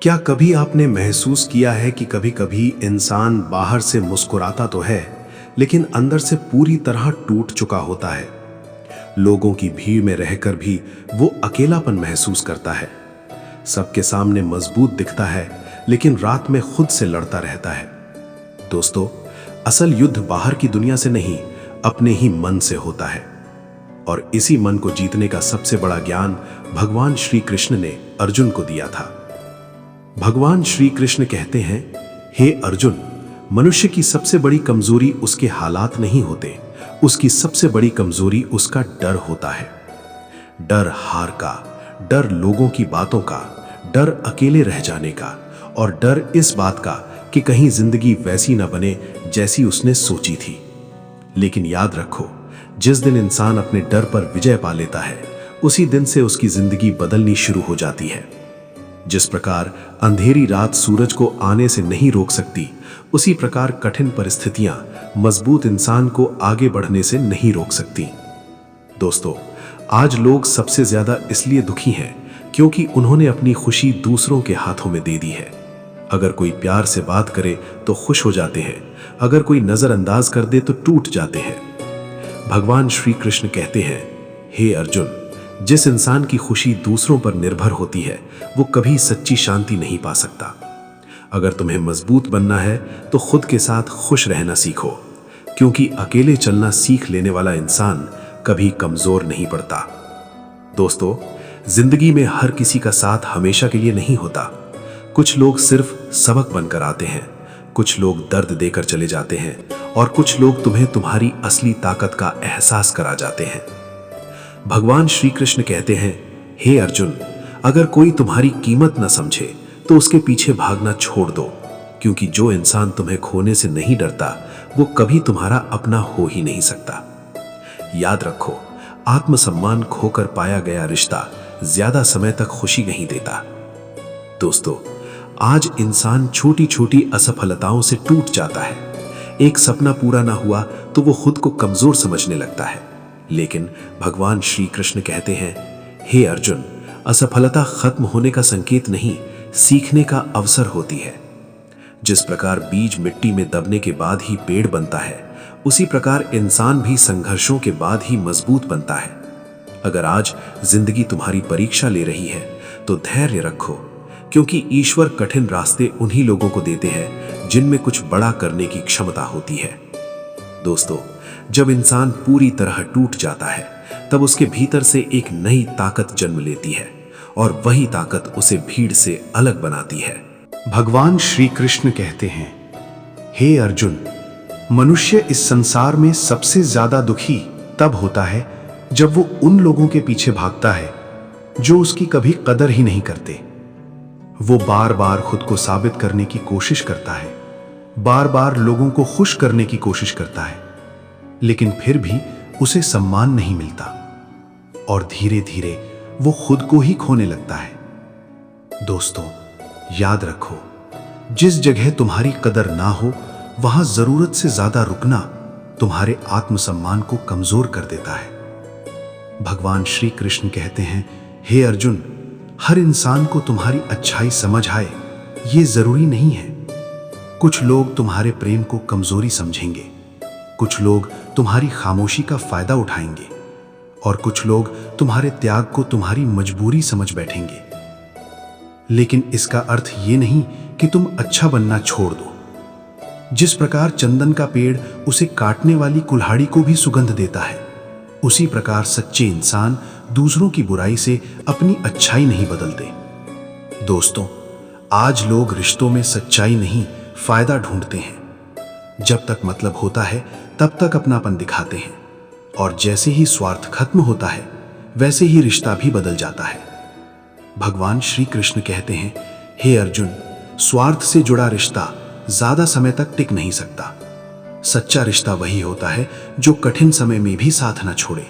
क्या कभी आपने महसूस किया है कि कभी-कभी इंसान बाहर से मुस्कुराता तो है, लेकिन अंदर से पूरी तरह टूट चुका होता है। लोगों की भीड़ में रहकर भी वो अकेलापन महसूस करता है। सबके सामने मजबूत दिखता है, लेकिन रात में खुद से लड़ता रहता है। दोस्तों, असल युद्ध बाहर की दुनिया से नहीं, अपने ही मन से होता है। और इसी मन को जीतने का सबसे बड़ा ज्ञान भगवान श्री कृष्ण ने अर्जुन को दिया था। भगवान श्री कृष्ण कहते हैं, हे अर्जुन, मनुष्य की सबसे बड़ी कमजोरी उसके हालात नहीं होते, उसकी सबसे बड़ी कमजोरी उसका डर होता है। डर हार का, डर लोगों की बातों का, डर अकेले रह जाने का, और डर इस बात का कि कहीं जिंदगी वैसी न बने जैसी उसने सोची थी। लेकिन याद रखो, जिस दिन इंसान अपने डर पर विजय पा लेता है, उसी दिन से उसकी जिंदगी बदलनी शुरू हो जाती है। जिस प्रकार अंधेरी रात सूरज को आने से नहीं रोक सकती, उसी प्रकार कठिन परिस्थितियां मजबूत इंसान को आगे बढ़ने से नहीं रोक सकती। दोस्तों, आज लोग सबसे ज्यादा इसलिए दुखी हैं क्योंकि उन्होंने अपनी खुशी दूसरों के हाथों में दे दी है। अगर कोई प्यार से बात करे तो खुश हो जाते हैं, अगर कोई नजरअंदाज कर दे तो टूट जाते हैं। भगवान श्री कृष्ण कहते हैं, हे अर्जुन, जिस इंसान की खुशी दूसरों पर निर्भर होती है, वो कभी सच्ची शांति नहीं पा सकता। अगर तुम्हें मजबूत बनना है तो खुद के साथ खुश रहना सीखो, क्योंकि अकेले चलना सीख लेने वाला इंसान कभी कमजोर नहीं पड़ता। दोस्तों, जिंदगी में हर किसी का साथ हमेशा के लिए नहीं होता। कुछ लोग सिर्फ सबक बनकर आते हैं, कुछ लोग दर्द देकर चले जाते हैं, और कुछ लोग तुम्हें तुम्हारी असली ताकत का एहसास करा जाते हैं। भगवान श्री कृष्ण कहते हैं, हे अर्जुन, अगर कोई तुम्हारी कीमत न समझे तो उसके पीछे भागना छोड़ दो, क्योंकि जो इंसान तुम्हें खोने से नहीं डरता, वो कभी तुम्हारा अपना हो ही नहीं सकता। याद रखो, आत्मसम्मान खोकर पाया गया रिश्ता ज्यादा समय तक खुशी नहीं देता। दोस्तों, आज इंसान छोटी छोटी असफलताओं से टूट जाता है। एक सपना पूरा ना हुआ तो वो खुद को कमजोर समझने लगता है। लेकिन भगवान श्री कृष्ण कहते हैं, हे अर्जुन, असफलता खत्म होने का संकेत नहीं, सीखने का अवसर होती है। जिस प्रकार बीज मिट्टी में दबने के बाद ही पेड़ बनता है, उसी प्रकार इंसान भी संघर्षों के बाद ही मजबूत बनता है। अगर आज जिंदगी तुम्हारी परीक्षा ले रही है तो धैर्य रखो, क्योंकि ईश्वर कठिन रास्ते उन्हीं लोगों को देते हैं जिनमें कुछ बड़ा करने की क्षमता होती है। दोस्तों, जब इंसान पूरी तरह टूट जाता है, तब उसके भीतर से एक नई ताकत जन्म लेती है, और वही ताकत उसे भीड़ से अलग बनाती है। भगवान श्री कृष्ण कहते हैं, हे अर्जुन, मनुष्य इस संसार में सबसे ज्यादा दुखी तब होता है जब वो उन लोगों के पीछे भागता है जो उसकी कभी कदर ही नहीं करते। वो बार बार खुद को साबित करने की कोशिश करता है, बार बार लोगों को खुश करने की कोशिश करता है, लेकिन फिर भी उसे सम्मान नहीं मिलता, और धीरे धीरे वो खुद को ही खोने लगता है। दोस्तों, याद रखो, जिस जगह तुम्हारी कदर ना हो, वहां जरूरत से ज्यादा रुकना तुम्हारे आत्मसम्मान को कमजोर कर देता है। भगवान श्री कृष्ण कहते हैं, हे अर्जुन, हर इंसान को तुम्हारी अच्छाई समझ आए ये जरूरी नहीं है। कुछ लोग तुम्हारे प्रेम को कमजोरी समझेंगे, कुछ लोग तुम्हारी खामोशी का फायदा उठाएंगे, और कुछ लोग तुम्हारे त्याग को तुम्हारी मजबूरी समझ बैठेंगे। लेकिन इसका अर्थ ये नहीं कि तुम अच्छा बनना छोड़ दो। जिस प्रकार चंदन का पेड़ उसे काटने वाली कुल्हाड़ी को भी सुगंध देता है, उसी प्रकार सच्चे इंसान दूसरों की बुराई से अपनी अच्छाई नहीं बदलते। दोस्तों, आज लोग रिश्तों में सच्चाई नहीं, फायदा ढूंढते हैं। जब तक मतलब होता है तब तक अपनापन दिखाते हैं, और जैसे ही स्वार्थ खत्म होता है, वैसे ही रिश्ता भी बदल जाता है। भगवान श्री कृष्ण कहते हैं, हे अर्जुन, स्वार्थ से जुड़ा रिश्ता ज्यादा समय तक टिक नहीं सकता। सच्चा रिश्ता वही होता है जो कठिन समय में भी साथ न छोड़े।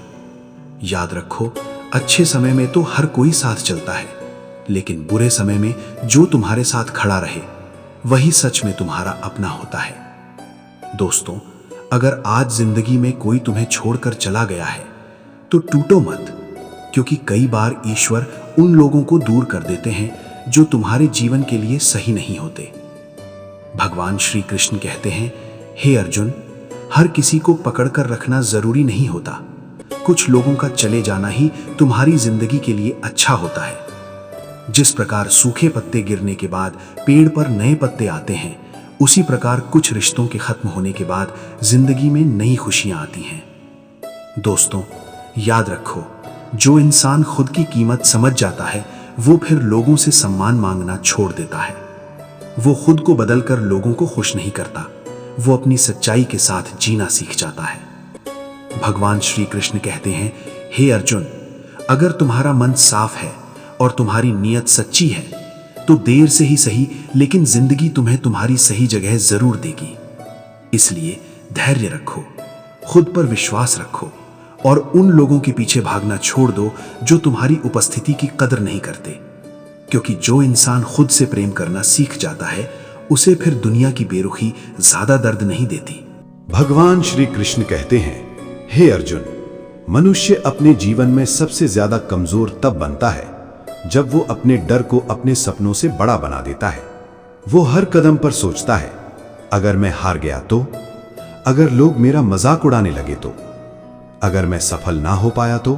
याद रखो, अच्छे समय में तो हर कोई साथ चलता है, लेकिन बुरे समय में जो तुम्हारे साथ खड़ा रहे, वही सच में तुम्हारा अपना होता है। दोस्तों, अगर आज जिंदगी में कोई तुम्हें छोड़कर चला गया है तो टूटो मत, क्योंकि कई बार ईश्वर उन लोगों को दूर कर देते हैं जो तुम्हारे जीवन के लिए सही नहीं होते। भगवान श्री कृष्ण कहते हैं, हे अर्जुन, हर किसी को पकड़कर रखना जरूरी नहीं होता। कुछ लोगों का चले जाना ही तुम्हारी जिंदगी के लिए अच्छा होता है। जिस प्रकार सूखे पत्ते गिरने के बाद पेड़ पर नए पत्ते आते हैं, उसी प्रकार कुछ रिश्तों के खत्म होने के बाद जिंदगी में नई खुशियां आती हैं। दोस्तों, याद रखो, जो इंसान खुद की कीमत समझ जाता है वो फिर लोगों से सम्मान मांगना छोड़ देता है। वो खुद को बदलकर लोगों को खुश नहीं करता, वो अपनी सच्चाई के साथ जीना सीख जाता है। भगवान श्री कृष्ण कहते हैं, हे अर्जुन, अगर तुम्हारा मन साफ है और तुम्हारी नीयत सच्ची है तो देर से ही सही लेकिन जिंदगी तुम्हें तुम्हारी सही जगह जरूर देगी। इसलिए धैर्य रखो, खुद पर विश्वास रखो और उन लोगों के पीछे भागना छोड़ दो जो तुम्हारी उपस्थिति की कदर नहीं करते। क्योंकि जो इंसान खुद से प्रेम करना सीख जाता है उसे फिर दुनिया की बेरुखी ज्यादा दर्द नहीं देती। भगवान श्री कृष्ण कहते हैं, हे अर्जुन, मनुष्य अपने जीवन में सबसे ज्यादा कमजोर तब बनता है जब वो अपने डर को अपने सपनों से बड़ा बना देता है। वो हर कदम पर सोचता है, अगर मैं हार गया तो, अगर लोग मेरा मजाक उड़ाने लगे तो, अगर मैं सफल ना हो पाया तो।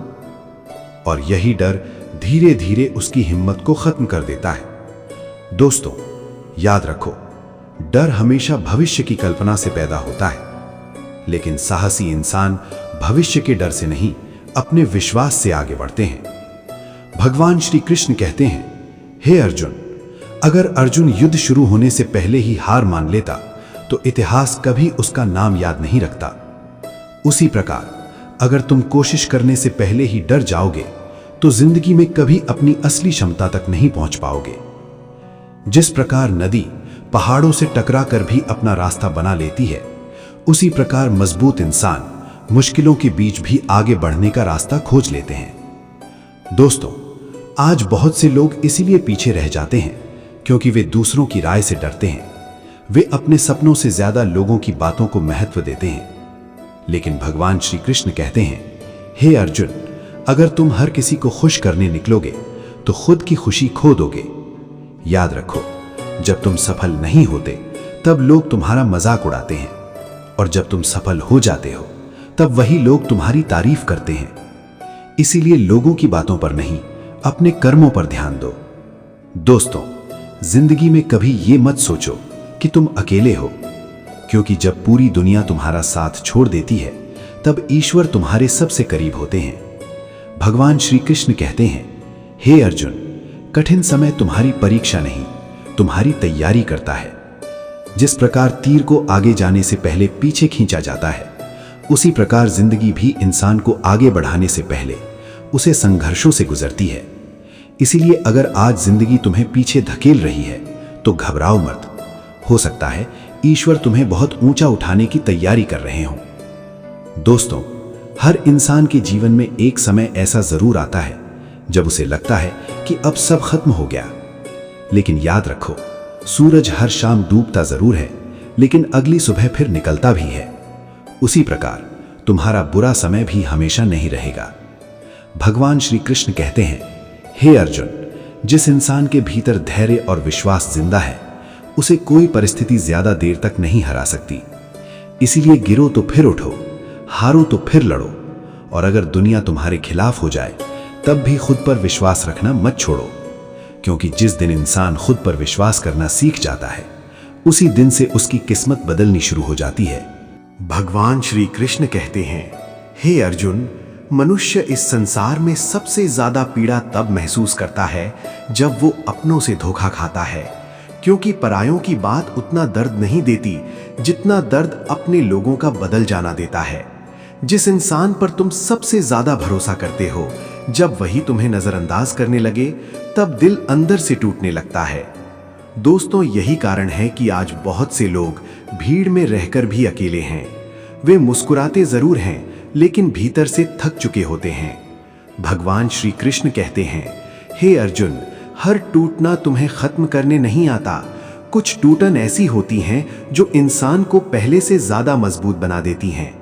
और यही डर धीरे धीरे उसकी हिम्मत को खत्म कर देता है। दोस्तों, याद रखो, डर हमेशा भविष्य की कल्पना से पैदा होता है, लेकिन साहसी इंसान भविष्य के डर से नहीं, अपने विश्वास से आगे बढ़ते हैं। भगवान श्री कृष्ण कहते हैं, हे अर्जुन, अगर अर्जुन युद्ध शुरू होने से पहले ही हार मान लेता तो इतिहास कभी उसका नाम याद नहीं रखता। उसी प्रकार अगर तुम कोशिश करने से पहले ही डर जाओगे तो जिंदगी में कभी अपनी असली क्षमता तक नहीं पहुंच पाओगे। जिस प्रकार नदी पहाड़ों से टकरा कर भी अपना रास्ता बना लेती है, उसी प्रकार मजबूत इंसान मुश्किलों के बीच भी आगे बढ़ने का रास्ता खोज लेते हैं। दोस्तों, आज बहुत से लोग इसीलिए पीछे रह जाते हैं क्योंकि वे दूसरों की राय से डरते हैं। वे अपने सपनों से ज्यादा लोगों की बातों को महत्व देते हैं। लेकिन भगवान श्री कृष्ण कहते हैं, हे अर्जुन, अगर तुम हर किसी को खुश करने निकलोगे तो खुद की खुशी खो दोगे। याद रखो, जब तुम सफल नहीं होते तब लोग तुम्हारा मजाक उड़ाते हैं, और जब तुम सफल हो जाते हो तब वही लोग तुम्हारी तारीफ करते हैं। इसीलिए लोगों की बातों पर नहीं, अपने कर्मों पर ध्यान दो। दोस्तों, जिंदगी में कभी ये मत सोचो कि तुम अकेले हो, क्योंकि जब पूरी दुनिया तुम्हारा साथ छोड़ देती है तब ईश्वर तुम्हारे सबसे करीब होते हैं। भगवान श्री कृष्ण कहते हैं, हे अर्जुन, कठिन समय तुम्हारी परीक्षा नहीं, तुम्हारी तैयारी करता है। जिस प्रकार तीर को आगे जाने से पहले पीछे खींचा जाता है, उसी प्रकार जिंदगी भी इंसान को आगे बढ़ाने से पहले उसे संघर्षों से गुजरती है। इसीलिए अगर आज जिंदगी तुम्हें पीछे धकेल रही है तो घबराओ मत। हो सकता है ईश्वर तुम्हें बहुत ऊंचा उठाने की तैयारी कर रहे हों। दोस्तों, हर इंसान के जीवन में एक समय ऐसा जरूर आता है जब उसे लगता है कि अब सब खत्म हो गया। लेकिन याद रखो, सूरज हर शाम डूबता जरूर है, लेकिन अगली सुबह फिर निकलता भी है। उसी प्रकार तुम्हारा बुरा समय भी हमेशा नहीं रहेगा। भगवान श्री कृष्ण कहते हैं, हे अर्जुन, जिस इंसान के भीतर धैर्य और विश्वास जिंदा है उसे कोई परिस्थिति ज्यादा देर तक नहीं हरा सकती। इसीलिए गिरो तो फिर उठो, हारो तो फिर लड़ो, और अगर दुनिया तुम्हारे खिलाफ हो जाए तब भी खुद पर विश्वास रखना मत छोड़ो। क्योंकि जिस दिन इंसान खुद पर विश्वास करना सीख जाता है, उसी दिन से उसकी किस्मत बदलनी शुरू हो जाती है। भगवान श्री कृष्ण कहते हैं, हे अर्जुन, मनुष्य इस संसार में सबसे ज्यादा पीड़ा तब महसूस करता है जब वो अपनों से धोखा खाता है, क्योंकि परायों की बात उतना दर्द नहीं देती जितना दर्द अपने लोगों का बदल जाना देता है। जिस इंसान पर तुम सबसे ज्यादा भरोसा करते हो, जब वही तुम्हें नजरअंदाज करने लगे तब दिल अंदर से टूटने लगता है। दोस्तों, यही कारण है कि आज बहुत से लोग भीड़ में रहकर भी अकेले हैं। वे मुस्कुराते जरूर हैं लेकिन भीतर से थक चुके होते हैं। भगवान श्री कृष्ण कहते हैं, हे अर्जुन, हर टूटना तुम्हें खत्म करने नहीं आता। कुछ टूटन ऐसी होती हैं जो इंसान को पहले से ज्यादा मजबूत बना देती हैं।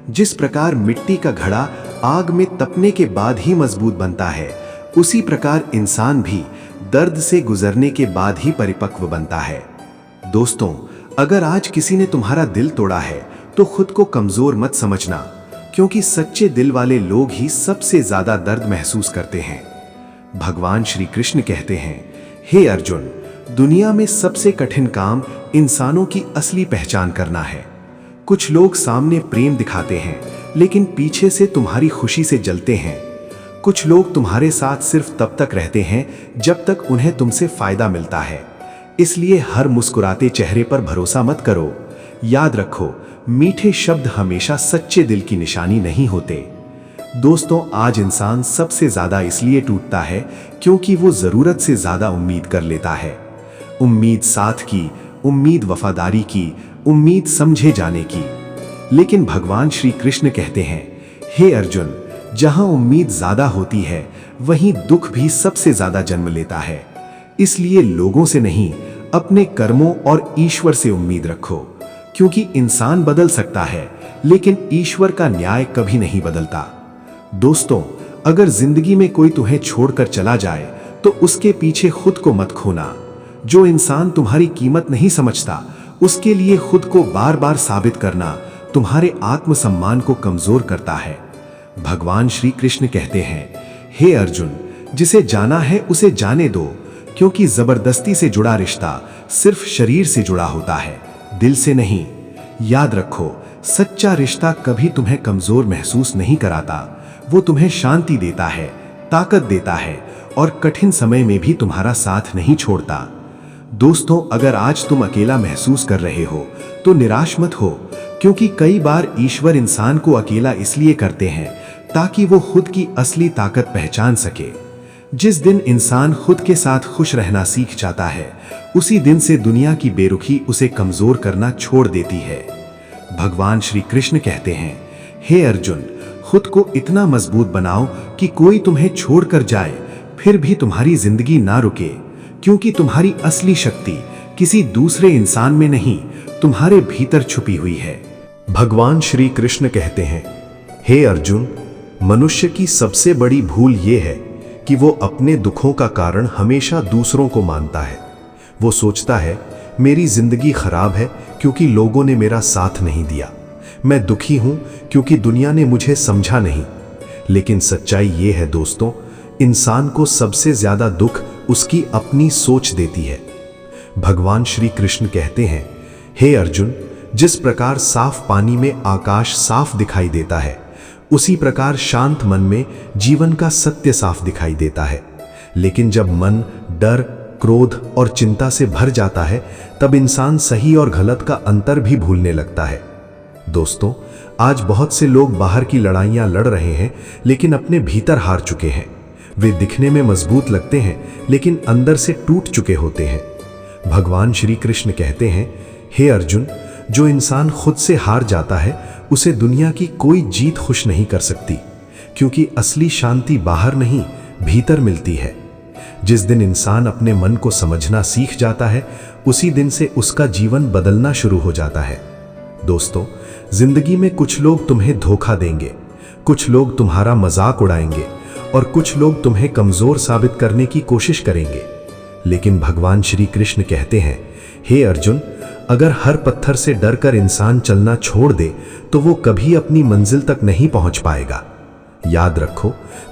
जिस प्रकार मिट्टी का घड़ा आग में तपने के बाद ही मजबूत बनता है, उसी प्रकार इंसान भी दर्द से गुजरने के बाद ही परिपक्व बनता है। दोस्तों, अगर आज किसी ने तुम्हारा दिल तोड़ा है तो खुद को कमजोर मत समझना, क्योंकि सच्चे दिल वाले लोग ही सबसे ज्यादा दर्द महसूस करते हैं। भगवान श्री कृष्ण कहते हैं, हे अर्जुन, दुनिया में सबसे कठिन काम इंसानों की असली पहचान करना है। कुछ लोग सामने प्रेम दिखाते हैं लेकिन पीछे से तुम्हारी खुशी से जलते हैं। कुछ लोग तुम्हारे साथ सिर्फ तब तक रहते हैं जब तक उन्हें तुमसे फायदा मिलता है। इसलिए हर मुस्कुराते चेहरे पर भरोसा मत करो। याद रखो, मीठे शब्द हमेशा सच्चे दिल की निशानी नहीं होते। दोस्तों, आज इंसान सबसे ज्यादा इसलिए टूटता है क्योंकि वो जरूरत से ज्यादा उम्मीद कर लेता है। उम्मीद साथ की, उम्मीद वफादारी की, उम्मीद समझे जाने की। लेकिन भगवान श्री कृष्ण कहते हैं, हे अर्जुन, जहां उम्मीद ज्यादा होती है वहीं दुख भी सबसे ज्यादा जन्म लेता है। इसलिए लोगों से नहीं, अपने कर्मों और ईश्वर से उम्मीद रखो, क्योंकि इंसान बदल सकता है लेकिन ईश्वर का न्याय कभी नहीं बदलता। दोस्तों, अगर जिंदगी में कोई तुम्हें छोड़कर चला जाए तो उसके पीछे खुद को मत खोना। जो इंसान तुम्हारी कीमत नहीं समझता उसके लिए खुद को बार बार साबित करना तुम्हारे आत्मसम्मान को कमजोर करता है। भगवान श्री कृष्ण कहते हैं, हे अर्जुन, जिसे जाना है उसे जाने दो, क्योंकि जबरदस्ती से जुड़ा रिश्ता सिर्फ शरीर से जुड़ा होता है, दिल से नहीं। याद रखो, सच्चा रिश्ता कभी तुम्हें कमजोर महसूस नहीं कराता। वो तुम्हें शांति देता है, ताकत देता है और कठिन समय में भी तुम्हारा साथ नहीं छोड़ता। दोस्तों, अगर आज तुम अकेला महसूस कर रहे हो तो निराश मत हो, क्योंकि कई बार ईश्वर इंसान को अकेला इसलिए करते हैं ताकि वो खुद की असली ताकत पहचान सके। जिस दिन इंसान खुद के साथ खुश रहना सीख जाता है, उसी दिन से दुनिया की बेरुखी उसे कमजोर करना छोड़ देती है। भगवान श्री कृष्ण कहते हैं, हे अर्जुन, खुद को इतना मजबूत बनाओ कि कोई तुम्हें छोड़कर जाए फिर भी तुम्हारी जिंदगी ना रुके, क्योंकि तुम्हारी असली शक्ति किसी दूसरे इंसान में नहीं, तुम्हारे भीतर छुपी हुई है। भगवान श्री कृष्ण कहते हैं, हे अर्जुन, मनुष्य की सबसे बड़ी भूल ये है कि वो अपने दुखों का कारण हमेशा दूसरों को मानता है। वो सोचता है, मेरी जिंदगी खराब है क्योंकि लोगों ने मेरा साथ नहीं दिया, मैं दुखी हूं क्योंकि दुनिया ने मुझे समझा नहीं। लेकिन सच्चाई ये है दोस्तों, इंसान को सबसे ज्यादा दुख उसकी अपनी सोच देती है। भगवान श्री कृष्ण कहते हैं, हे अर्जुन, जिस प्रकार साफ पानी में आकाश साफ दिखाई देता है, उसी प्रकार शांत मन में जीवन का सत्य साफ दिखाई देता है। लेकिन जब मन डर, क्रोध और चिंता से भर जाता है, तब इंसान सही और गलत का अंतर भी भूलने लगता है। दोस्तों, आज बहुत से लोग बाहर की लड़ाइयां लड़ रहे हैं लेकिन अपने भीतर हार चुके हैं। वे दिखने में मजबूत लगते हैं लेकिन अंदर से टूट चुके होते हैं। भगवान श्री कृष्ण कहते हैं, हे अर्जुन, जो इंसान खुद से हार जाता है उसे दुनिया की कोई जीत खुश नहीं कर सकती, क्योंकि असली शांति बाहर नहीं, भीतर मिलती है। जिस दिन इंसान अपने मन को समझना सीख जाता है, उसी दिन से उसका जीवन बदलना शुरू हो जाता है। दोस्तों, जिंदगी में कुछ लोग तुम्हें धोखा देंगे, कुछ लोग तुम्हारा मजाक उड़ाएंगे और कुछ लोग तुम्हें कमजोर साबित करने की कोशिश करेंगे। लेकिन भगवान श्री कृष्ण कहते हैं, हे अर्जुन, अगर हर पत्थर से डरकर इंसान चलना छोड़ दे तो वो कभी अपनी मंजिल तक नहीं पहुंच पाएगा। याद रखो,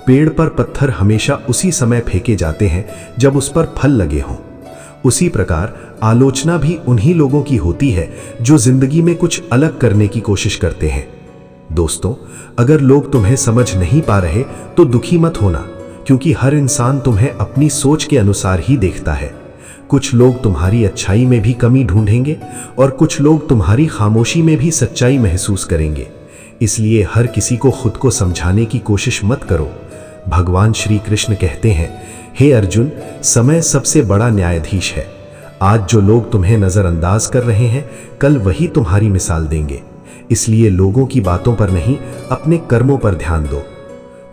पेड़ पर पत्थर हमेशा उसी समय फेंके जाते हैं जब उस पर फल लगे हों। उसी प्रकार आलोचना भी उन्हीं लोगों की होती है जो जिंदगी में कुछ अलग करने की कोशिश करते हैं। दोस्तों, अगर लोग तुम्हें समझ नहीं पा रहे तो दुखी मत होना, क्योंकि हर इंसान तुम्हें अपनी सोच के अनुसार ही देखता है। कुछ लोग तुम्हारी अच्छाई में भी कमी ढूंढेंगे और कुछ लोग तुम्हारी खामोशी में भी सच्चाई महसूस करेंगे। इसलिए हर किसी को खुद को समझाने की कोशिश मत करो। भगवान श्री कृष्ण कहते हैं, हे अर्जुन, समय सबसे बड़ा न्यायाधीश है। आज जो लोग तुम्हें नजरअंदाज कर रहे हैं, कल वही तुम्हारी मिसाल देंगे। इसलिए लोगों की बातों पर नहीं, अपने कर्मों पर ध्यान दो।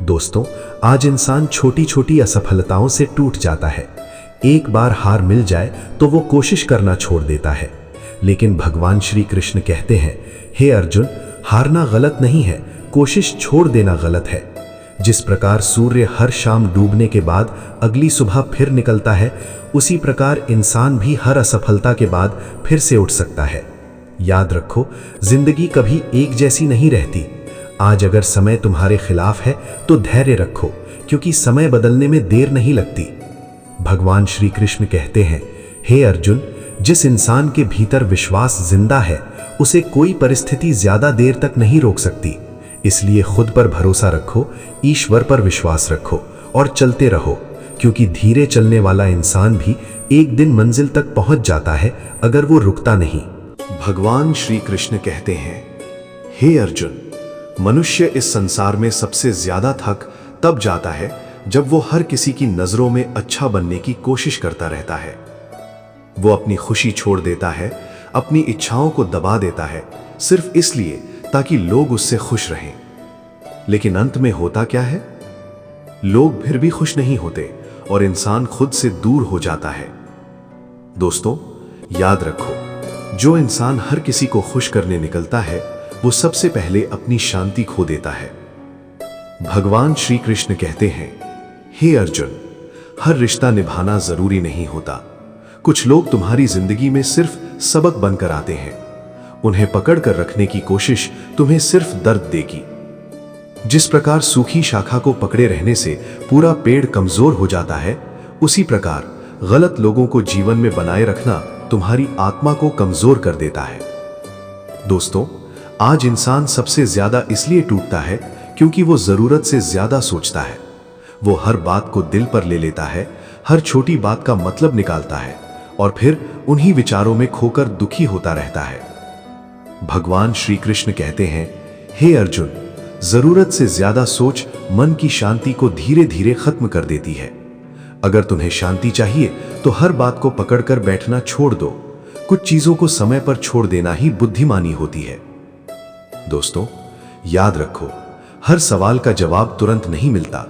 दोस्तों, आज इंसान छोटी छोटी असफलताओं से टूट जाता है। एक बार हार मिल जाए तो वो कोशिश करना छोड़ देता है। लेकिन भगवान श्री कृष्ण कहते हैं, हे अर्जुन, हारना गलत नहीं है, कोशिश छोड़ देना गलत है। जिस प्रकार सूर्य हर शाम डूबने के बाद अगली सुबह फिर निकलता है, उसी प्रकार इंसान भी हर असफलता के बाद फिर से उठ सकता है। याद रखो, जिंदगी कभी एक जैसी नहीं रहती। आज अगर समय तुम्हारे खिलाफ है तो धैर्य रखो, क्योंकि समय बदलने में देर नहीं लगती। भगवान श्री कृष्ण कहते हैं, हे अर्जुन, जिस इंसान के भीतर विश्वास जिंदा है उसे कोई परिस्थिति ज्यादा देर तक नहीं रोक सकती। इसलिए खुद पर भरोसा रखो, ईश्वर पर विश्वास रखो और चलते रहो, क्योंकि धीरे चलने वाला इंसान भी एक दिन मंजिल तक पहुंच जाता है अगर वो रुकता नहीं। भगवान श्री कृष्ण कहते हैं, हे अर्जुन, मनुष्य इस संसार में सबसे ज्यादा थक तब जाता है जब वो हर किसी की नजरों में अच्छा बनने की कोशिश करता रहता है। वो अपनी खुशी छोड़ देता है, अपनी इच्छाओं को दबा देता है, सिर्फ इसलिए ताकि लोग उससे खुश रहें। लेकिन अंत में होता क्या है? लोग फिर भी खुश नहीं होते और इंसान खुद से दूर हो जाता है। दोस्तों, याद रखो, जो इंसान हर किसी को खुश करने निकलता है वो सबसे पहले अपनी शांति खो देता है। भगवान श्री कृष्ण कहते हैं, हे अर्जुन, हर रिश्ता निभाना जरूरी नहीं होता। कुछ लोग तुम्हारी जिंदगी में सिर्फ सबक बनकर आते हैं। उन्हें पकड़ कर रखने की कोशिश तुम्हें सिर्फ दर्द देगी। जिस प्रकार सूखी शाखा को पकड़े रहने से पूरा पेड़ कमजोर हो जाता है, उसी प्रकार गलत लोगों को जीवन में बनाए रखना तुम्हारी आत्मा को कमजोर कर देता है। दोस्तों, आज इंसान सबसे ज्यादा इसलिए टूटता है क्योंकि वो जरूरत से ज्यादा सोचता है। वो हर बात को दिल पर ले लेता है, हर छोटी बात का मतलब निकालता है और फिर उन्हीं विचारों में खोकर दुखी होता रहता है। भगवान श्री कृष्ण कहते हैं, हे अर्जुन, जरूरत से ज्यादा सोच मन की शांति को धीरे धीरे खत्म कर देती है। अगर तुम्हें शांति चाहिए तो हर बात को पकड़कर बैठना छोड़ दो। कुछ चीजों को समय पर छोड़ देना ही बुद्धिमानी होती है। दोस्तों, याद रखो, हर सवाल का जवाब तुरंत नहीं मिलता,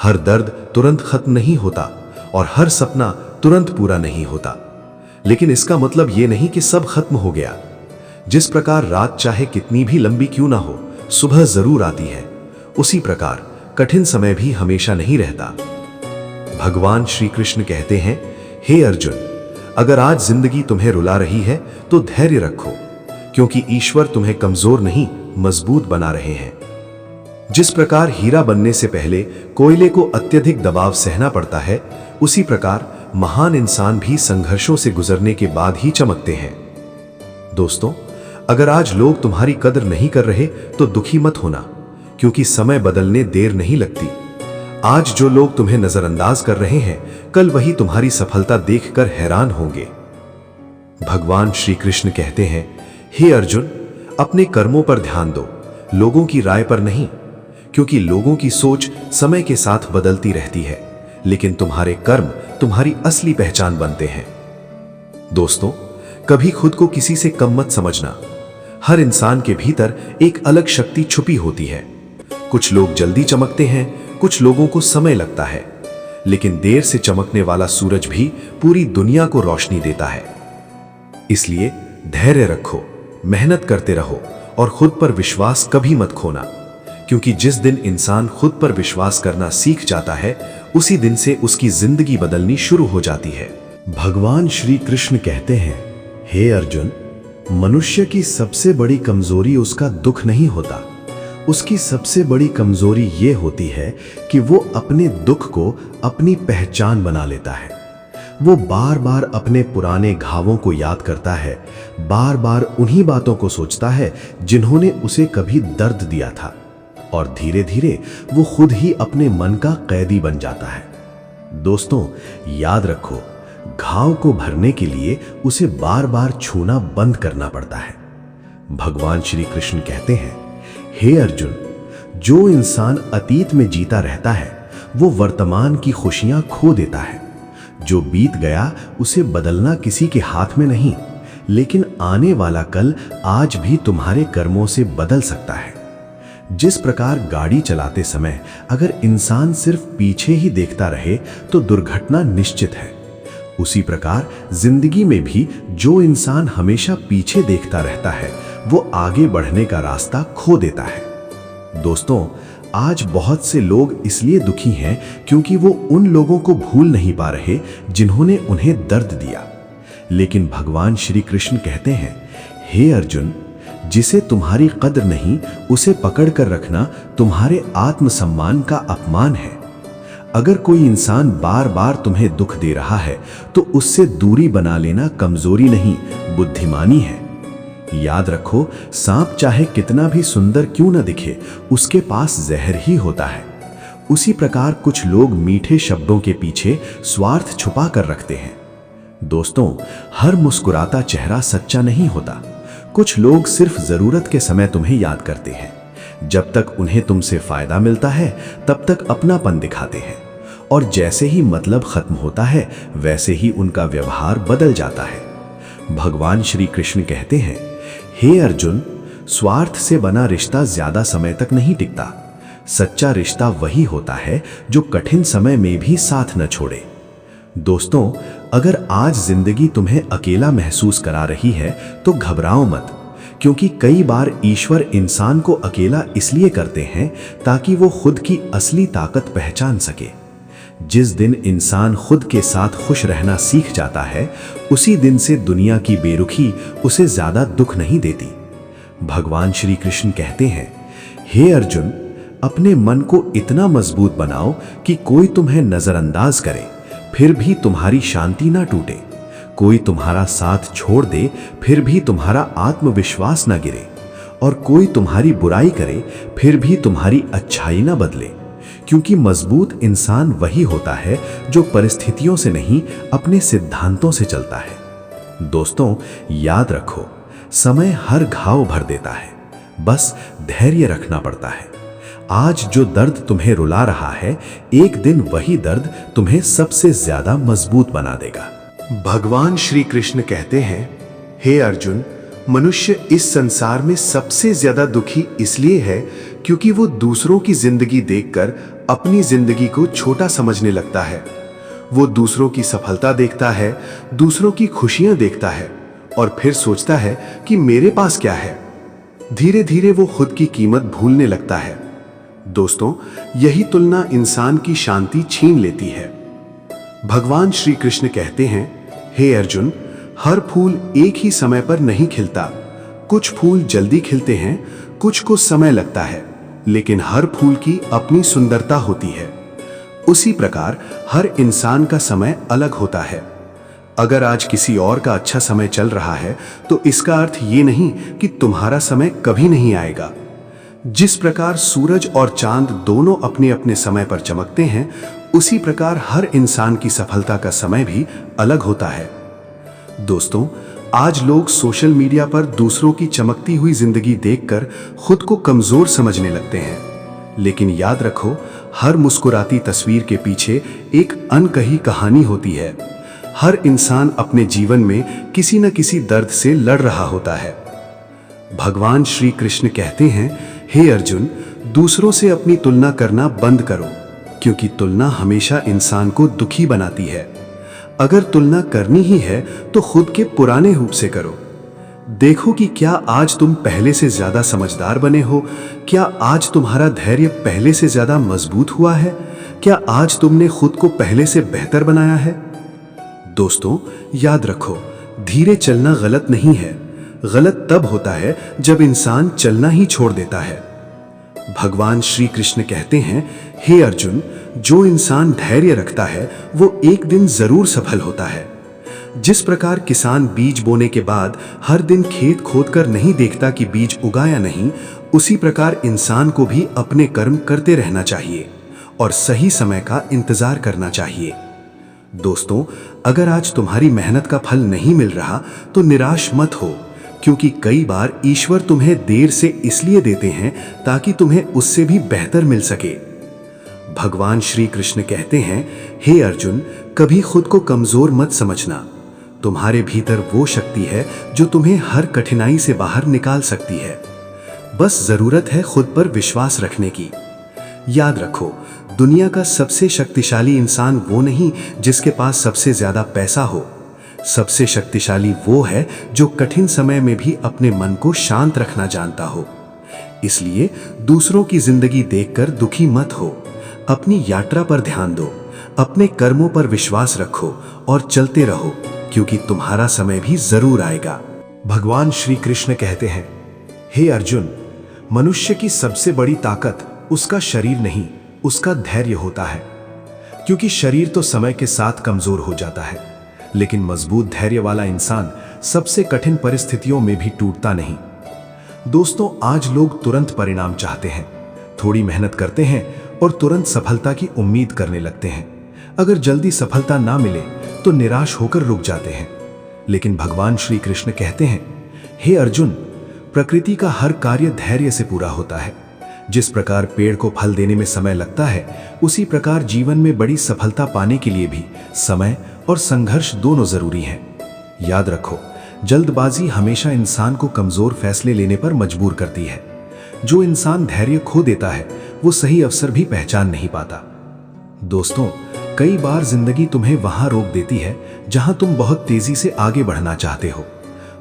हर दर्द तुरंत खत्म नहीं होता और हर सपना तुरंत पूरा नहीं होता। लेकिन इसका मतलब यह नहीं कि सब खत्म हो गया। जिस प्रकार रात चाहे कितनी भी लंबी क्यों ना हो, सुबह जरूर आती है, उसी प्रकार कठिन समय भी हमेशा नहीं रहता। भगवान श्री कृष्ण कहते हैं, हे अर्जुन, अगर आज जिंदगी तुम्हें रुला रही है तो धैर्य रखो, क्योंकि ईश्वर तुम्हें कमजोर नहीं मजबूत बना रहे हैं। जिस प्रकार हीरा बनने से पहले कोयले को अत्यधिक दबाव सहना पड़ता है, उसी प्रकार महान इंसान भी संघर्षों से गुजरने के बाद ही चमकते हैं। दोस्तों, अगर आज लोग तुम्हारी कदर नहीं कर रहे तो दुखी मत होना, क्योंकि समय बदलने देर नहीं लगती। आज जो लोग तुम्हें नजरअंदाज कर रहे हैं, कल वही तुम्हारी सफलता देखकर हैरान होंगे। भगवान श्री कृष्ण कहते हैं, हे अर्जुन, अपने कर्मों पर ध्यान दो, लोगों की राय पर नहीं, क्योंकि लोगों की सोच समय के साथ बदलती रहती है, लेकिन तुम्हारे कर्म तुम्हारी असली पहचान बनते हैं। दोस्तों, कभी खुद को किसी से कम मत समझना। हर इंसान के भीतर एक अलग शक्ति छुपी होती है। कुछ लोग जल्दी चमकते हैं, कुछ लोगों को समय लगता है, लेकिन देर से चमकने वाला सूरज भी पूरी दुनिया को रोशनी देता है। इसलिए धैर्य रखो, मेहनत करते रहो और खुद पर विश्वास कभी मत खोना, क्योंकि जिस दिन इंसान खुद पर विश्वास करना सीख जाता है, उसी दिन से उसकी जिंदगी बदलनी शुरू हो जाती है। भगवान श्री कृष्ण कहते हैं, हे अर्जुन, मनुष्य की सबसे बड़ी कमजोरी उसका दुख नहीं होता। उसकी सबसे बड़ी कमजोरी ये होती है कि वो अपने दुख को अपनी पहचान बना लेता है। वो बार बार अपने पुराने घावों को याद करता है, बार बार उन्हीं बातों को सोचता है जिन्होंने उसे कभी दर्द दिया था, और धीरे धीरे वो खुद ही अपने मन का कैदी बन जाता है। दोस्तों, याद रखो, घाव को भरने के लिए उसे बार बार छूना बंद करना पड़ता है। भगवान श्री कृष्ण कहते हैं, हे अर्जुन, जो इंसान अतीत में जीता रहता है वो वर्तमान की खुशियां खो देता है। जो बीत गया उसे बदलना किसी के हाथ में नहीं, लेकिन आने वाला कल आज भी तुम्हारे कर्मों से बदल सकता है। जिस प्रकार गाड़ी चलाते समय अगर इंसान सिर्फ पीछे ही देखता रहे तो दुर्घटना निश्चित है, उसी प्रकार जिंदगी में भी जो इंसान हमेशा पीछे देखता रहता है वो आगे बढ़ने का रास्ता खो देता है। दोस्तों, आज बहुत से लोग इसलिए दुखी हैं क्योंकि वो उन लोगों को भूल नहीं पा रहे जिन्होंने उन्हें दर्द दिया। लेकिन भगवान श्री कृष्ण कहते हैं, हे अर्जुन, जिसे तुम्हारी कद्र नहीं उसे पकड़ कर रखना तुम्हारे आत्मसम्मान का अपमान है। अगर कोई इंसान बार बार तुम्हें दुख दे रहा है तो उससे दूरी बना लेना कमजोरी नहीं, बुद्धिमानी है। याद रखो, सांप चाहे कितना भी सुंदर क्यों न दिखे, उसके पास जहर ही होता है। उसी प्रकार कुछ लोग मीठे शब्दों के पीछे स्वार्थ छुपा कर रखते हैं। दोस्तों, हर मुस्कुराता चेहरा सच्चा नहीं होता। कुछ लोग सिर्फ जरूरत के समय तुम्हें याद करते हैं। जब तक उन्हें तुमसे फायदा मिलता है तब तक अपनापन दिखाते हैं, और जैसे ही मतलब खत्म होता है वैसे ही उनका व्यवहार बदल जाता है। भगवान श्री कृष्ण कहते हैं, हे अर्जुन, स्वार्थ से बना रिश्ता ज्यादा समय तक नहीं टिकता। सच्चा रिश्ता वही होता है जो कठिन समय में भी साथ न छोड़े। दोस्तों, अगर आज जिंदगी तुम्हें अकेला महसूस करा रही है तो घबराओ मत, क्योंकि कई बार ईश्वर इंसान को अकेला इसलिए करते हैं ताकि वो खुद की असली ताकत पहचान सके। जिस दिन इंसान खुद के साथ खुश रहना सीख जाता है, उसी दिन से दुनिया की बेरुखी उसे ज्यादा दुख नहीं देती। भगवान श्री कृष्ण कहते हैं, हे अर्जुन, अपने मन को इतना मजबूत बनाओ कि कोई तुम्हें नजरअंदाज करे फिर भी तुम्हारी शांति ना टूटे। कोई तुम्हारा साथ छोड़ दे फिर भी तुम्हारा आत्मविश्वास ना गिरे, और कोई तुम्हारी बुराई करे फिर भी तुम्हारी अच्छाई ना बदले। क्योंकि मजबूत इंसान वही होता है जो परिस्थितियों से नहीं, अपने सिद्धांतों से चलता है। दोस्तों, याद रखो, समय हर घाव भर देता है, बस धैर्य रखना पड़ता है। आज जो दर्द तुम्हें रुला रहा है, एक दिन वही दर्द तुम्हें सबसे ज्यादा मजबूत बना देगा। भगवान श्री कृष्ण कहते हैं, हे अर्जुन, मनुष्य इस संसार में सबसे ज्यादा दुखी इसलिए है क्योंकि वो दूसरों की जिंदगी देखकर अपनी जिंदगी को छोटा समझने लगता है। वो दूसरों की सफलता देखता है, दूसरों की खुशियां देखता है और फिर सोचता है कि मेरे पास क्या है। धीरे धीरे वो खुद की कीमत भूलने लगता है। दोस्तों, यही तुलना इंसान की शांति छीन लेती है। भगवान श्री कृष्ण कहते हैं, हे अर्जुन, हर फूल एक ही समय पर नहीं खिलता। कुछ फूल जल्दी खिलते हैं, कुछ को समय लगता है, लेकिन हर फूल की अपनी सुंदरता होती है। उसी प्रकार हर इंसान का समय अलग होता है। अगर आज किसी और का अच्छा समय चल रहा है तो इसका अर्थ ये नहीं कि तुम्हारा समय कभी नहीं आएगा। जिस प्रकार सूरज और चांद दोनों अपने अपने समय पर चमकते हैं, उसी प्रकार हर इंसान की सफलता का समय भी अलग होता है। दोस्तों, आज लोग सोशल मीडिया पर दूसरों की चमकती हुई जिंदगी देखकर खुद को कमजोर समझने लगते हैं, लेकिन याद रखो, हर मुस्कुराती तस्वीर के पीछे एक अनकही कहानी होती है। हर इंसान अपने जीवन में किसी न किसी दर्द से लड़ रहा होता है। भगवान श्री कृष्ण कहते हैं, हे अर्जुन, दूसरों से अपनी तुलना करना बंद करो, क्योंकि तुलना हमेशा इंसान को दुखी बनाती है। अगर तुलना करनी ही है तो खुद के पुराने रूप से करो। देखो कि क्या आज तुम पहले से ज्यादा समझदार बने हो? क्या आज तुम्हारा धैर्य पहले से ज्यादा मजबूत हुआ है? क्या आज तुमने खुद को पहले से बेहतर बनाया है? दोस्तों, याद रखो, धीरे चलना गलत नहीं है। गलत तब होता है जब इंसान चलना ही छोड़ देता है। भगवान श्री कृष्ण कहते हैं, हे अर्जुन, जो इंसान धैर्य रखता है वो एक दिन जरूर सफल होता है। जिस प्रकार किसान बीज बोने के बाद हर दिन खेत खोदकर नहीं देखता कि बीज उगाया नहीं, उसी प्रकार इंसान को भी अपने कर्म करते रहना चाहिए और सही समय का इंतजार करना चाहिए। दोस्तों, अगर आज तुम्हारी मेहनत का फल नहीं मिल रहा तो निराश मत हो, क्योंकि कई बार ईश्वर तुम्हें देर से इसलिए देते हैं ताकि तुम्हें उससे भी बेहतर मिल सके। भगवान श्री कृष्ण कहते हैं, हे अर्जुन, कभी खुद को कमजोर मत समझना। तुम्हारे भीतर वो शक्ति है जो तुम्हें हर कठिनाई से बाहर निकाल सकती है। बस जरूरत है खुद पर विश्वास रखने की। याद रखो, दुनिया का सबसे शक्तिशाली इंसान वो नहीं जिसके पास सबसे ज्यादा पैसा हो। सबसे शक्तिशाली वो है जो कठिन समय में भी अपने मन को शांत रखना जानता हो। इसलिए दूसरों की जिंदगी देखकर दुखी मत हो। अपनी यात्रा पर ध्यान दो, अपने कर्मों पर विश्वास रखो और चलते रहो, क्योंकि तुम्हारा समय भी जरूर आएगा। भगवान श्री कृष्ण कहते हैं, हे अर्जुन, मनुष्य की सबसे बड़ी ताकत उसका शरीर नहीं, उसका धैर्य होता है। क्योंकि शरीर तो समय के साथ कमजोर हो जाता है, लेकिन मजबूत धैर्य वाला इंसान सबसे कठिन परिस्थितियों में भी टूटता नहीं। दोस्तों, आज लोग तुरंत परिणाम चाहते हैं, थोड़ी मेहनत करते हैं और तुरंत सफलता की उम्मीद करने लगते हैं। अगर जल्दी सफलता ना मिले तो निराश होकर रुक जाते हैं। लेकिन भगवान श्री कृष्ण कहते हैं, हे अर्जुन, प्रकृति का हर कार्य धैर्य से पूरा होता है। जिस प्रकार पेड़ को फल देने में समय लगता है, उसी प्रकार जीवन में बड़ी सफलता पाने के लिए भी समय और संघर्ष दोनों जरूरी हैं। याद रखो, जल्दबाजी हमेशा इंसान को कमजोर फैसले लेने पर मजबूर करती है। जो इंसान धैर्य खो देता है, वो सही अवसर भी पहचान नहीं पाता। दोस्तों, कई बार जिंदगी तुम्हें वहां रोक देती है जहां तुम बहुत तेजी से आगे बढ़ना चाहते हो।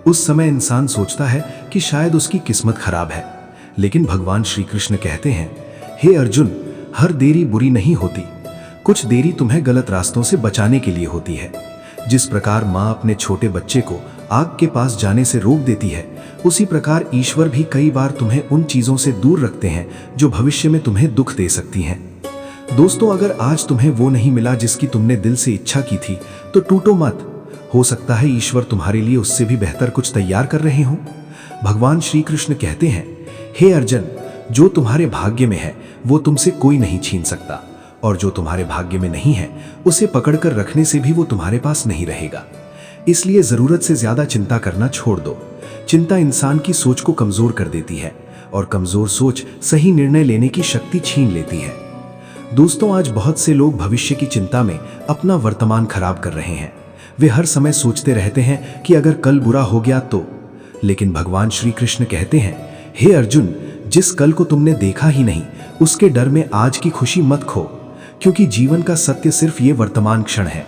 उस समय इंसान सोचता है कि शायद उसकी किस्मत खराब है, लेकिन भगवान श्री कृष्ण कहते हैं, हे अर्जुन, हर देरी बुरी नहीं होती। कुछ देरी तुम्हें गलत रास्तों से बचाने के लिए होती है। जिस प्रकार माँ अपने छोटे बच्चे को आग के पास जाने से रोक देती है, उसी प्रकार ईश्वर भी कई बार तुम्हें उन चीजों से दूर रखते हैं जो भविष्य में तुम्हें दुख दे सकती हैं। दोस्तों, अगर आज तुम्हें वो नहीं मिला जिसकी तुमने दिल से इच्छा की थी, तो टूटो मत। हो सकता है ईश्वर तुम्हारे लिए उससे भी बेहतर कुछ तैयार कर रहे हो। भगवान श्री कृष्ण कहते हैं, हे अर्जुन, जो तुम्हारे भाग्य में है वो तुमसे कोई नहीं छीन सकता, और जो तुम्हारे भाग्य में नहीं है उसे पकड़कर रखने से भी वो तुम्हारे पास नहीं रहेगा। इसलिए जरूरत से ज्यादा चिंता करना छोड़ दो। चिंता इंसान की सोच को कमजोर कर देती है, और कमजोर सोच सही निर्णय लेने की शक्ति छीन लेती है। दोस्तों, आज बहुत से लोग भविष्य की चिंता में अपना वर्तमान खराब कर रहे हैं। वे हर समय सोचते रहते हैं कि अगर कल बुरा हो गया तो। लेकिन भगवान श्री कृष्ण कहते हैं, हे अर्जुन, जिस कल को तुमने देखा ही नहीं, उसके डर में आज की खुशी मत खो। क्योंकि जीवन का सत्य सिर्फ ये वर्तमान क्षण है।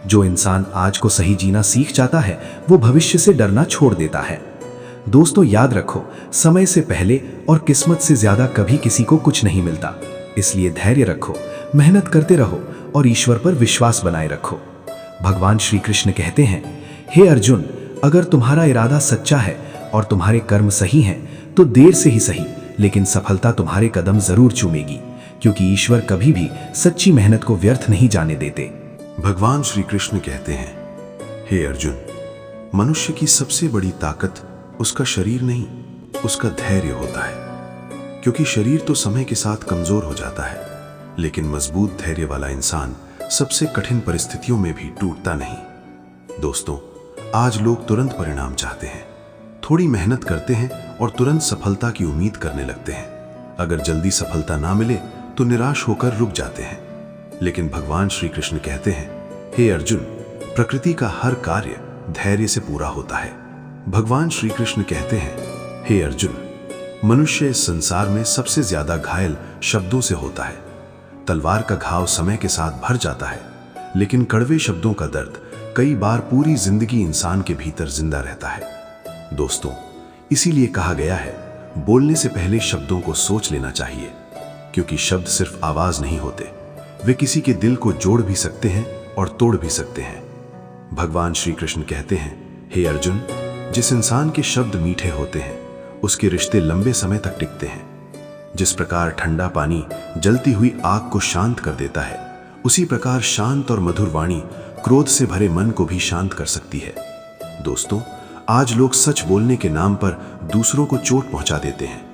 जो इंसान आज को सही जीना सीख जाता है, वो भविष्य से डरना छोड़ देता है। दोस्तों, याद रखो, समय से पहले और किस्मत से ज्यादा कभी किसी को कुछ नहीं मिलता। इसलिए धैर्य रखो, मेहनत करते रहो और ईश्वर पर विश्वास बनाए रखो। भगवान श्री कृष्ण कहते हैं, हे अर्जुन, अगर तुम्हारा इरादा सच्चा है और तुम्हारे कर्म सही हैं, तो देर से ही सही, लेकिन सफलता तुम्हारे कदम जरूर चूमेगी। क्योंकि ईश्वर कभी भी सच्ची मेहनत को व्यर्थ नहीं जाने देते। भगवान श्री कृष्ण कहते हैं, हे अर्जुन, मनुष्य की सबसे बड़ी ताकत उसका शरीर नहीं, उसका धैर्य होता है। क्योंकि शरीर तो समय के साथ कमजोर हो जाता है, लेकिन मजबूत धैर्य वाला इंसान सबसे कठिन परिस्थितियों में भी टूटता नहीं। दोस्तों, आज लोग तुरंत परिणाम चाहते हैं, थोड़ी मेहनत करते हैं और तुरंत सफलता की उम्मीद करने लगते हैं। अगर जल्दी सफलता ना मिले तो निराश होकर रुक जाते हैं। लेकिन भगवान श्री कृष्ण कहते हैं, हे अर्जुन, प्रकृति का हर कार्य धैर्य से पूरा होता है। भगवान श्री कृष्ण कहते हैं, हे अर्जुन, मनुष्य इस संसार में सबसे ज्यादा घायल शब्दों से होता है। तलवार का घाव समय के साथ भर जाता है, लेकिन कड़वे शब्दों का दर्द कई बार पूरी जिंदगी इंसान के भीतर जिंदा रहता है। दोस्तों, इसीलिए कहा गया है, बोलने से पहले शब्दों को सोच लेना चाहिए। क्योंकि शब्द सिर्फ आवाज नहीं होते, वे किसी के दिल को जोड़ भी सकते हैं और तोड़ भी सकते हैं। भगवान श्री कृष्ण कहते हैं, हे अर्जुन, जिस इंसान के शब्द मीठे होते हैं, उसके रिश्ते लंबे समय तक टिकते हैं। जिस प्रकार ठंडा पानी जलती हुई आग को शांत कर देता है, उसी प्रकार शांत और मधुर वाणी क्रोध से भरे मन को भी शांत कर सकती है। दोस्तों, आज लोग सच बोलने के नाम पर दूसरों को चोट पहुंचा देते हैं।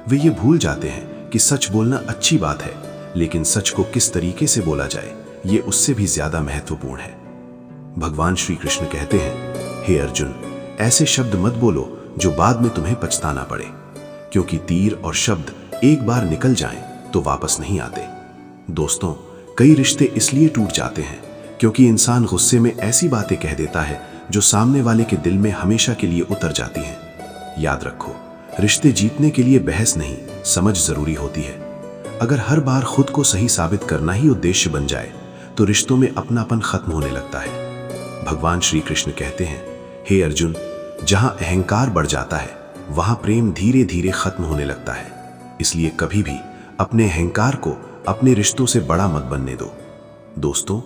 वे ये भूल जाते हैं कि सच बोलना अच्छी बात है, लेकिन सच को किस तरीके से बोला जाए, ये उससे भी ज्यादा महत्वपूर्ण है। भगवान श्री कृष्ण कहते हैं, हे अर्जुन, ऐसे शब्द मत बोलो जो बाद में तुम्हें पछताना पड़े। क्योंकि तीर और शब्द एक बार निकल जाएं तो वापस नहीं आते। दोस्तों, कई रिश्ते इसलिए टूट जाते हैं क्योंकि इंसान गुस्से में ऐसी बातें कह देता है जो सामने वाले के दिल में हमेशा के लिए उतर जाती हैं। याद रखो, रिश्ते जीतने के लिए बहस नहीं, समझ जरूरी होती है। अगर हर बार खुद को सही साबित करना ही उद्देश्य बन जाए तो रिश्तों में अपनापन खत्म होने लगता है। भगवान श्री कृष्ण कहते हैं, हे अर्जुन, जहां अहंकार बढ़ जाता है, वहां प्रेम धीरे धीरे खत्म होने लगता है। इसलिए कभी भी अपने अहंकार को अपने रिश्तों से बड़ा मत बनने दो। दोस्तों,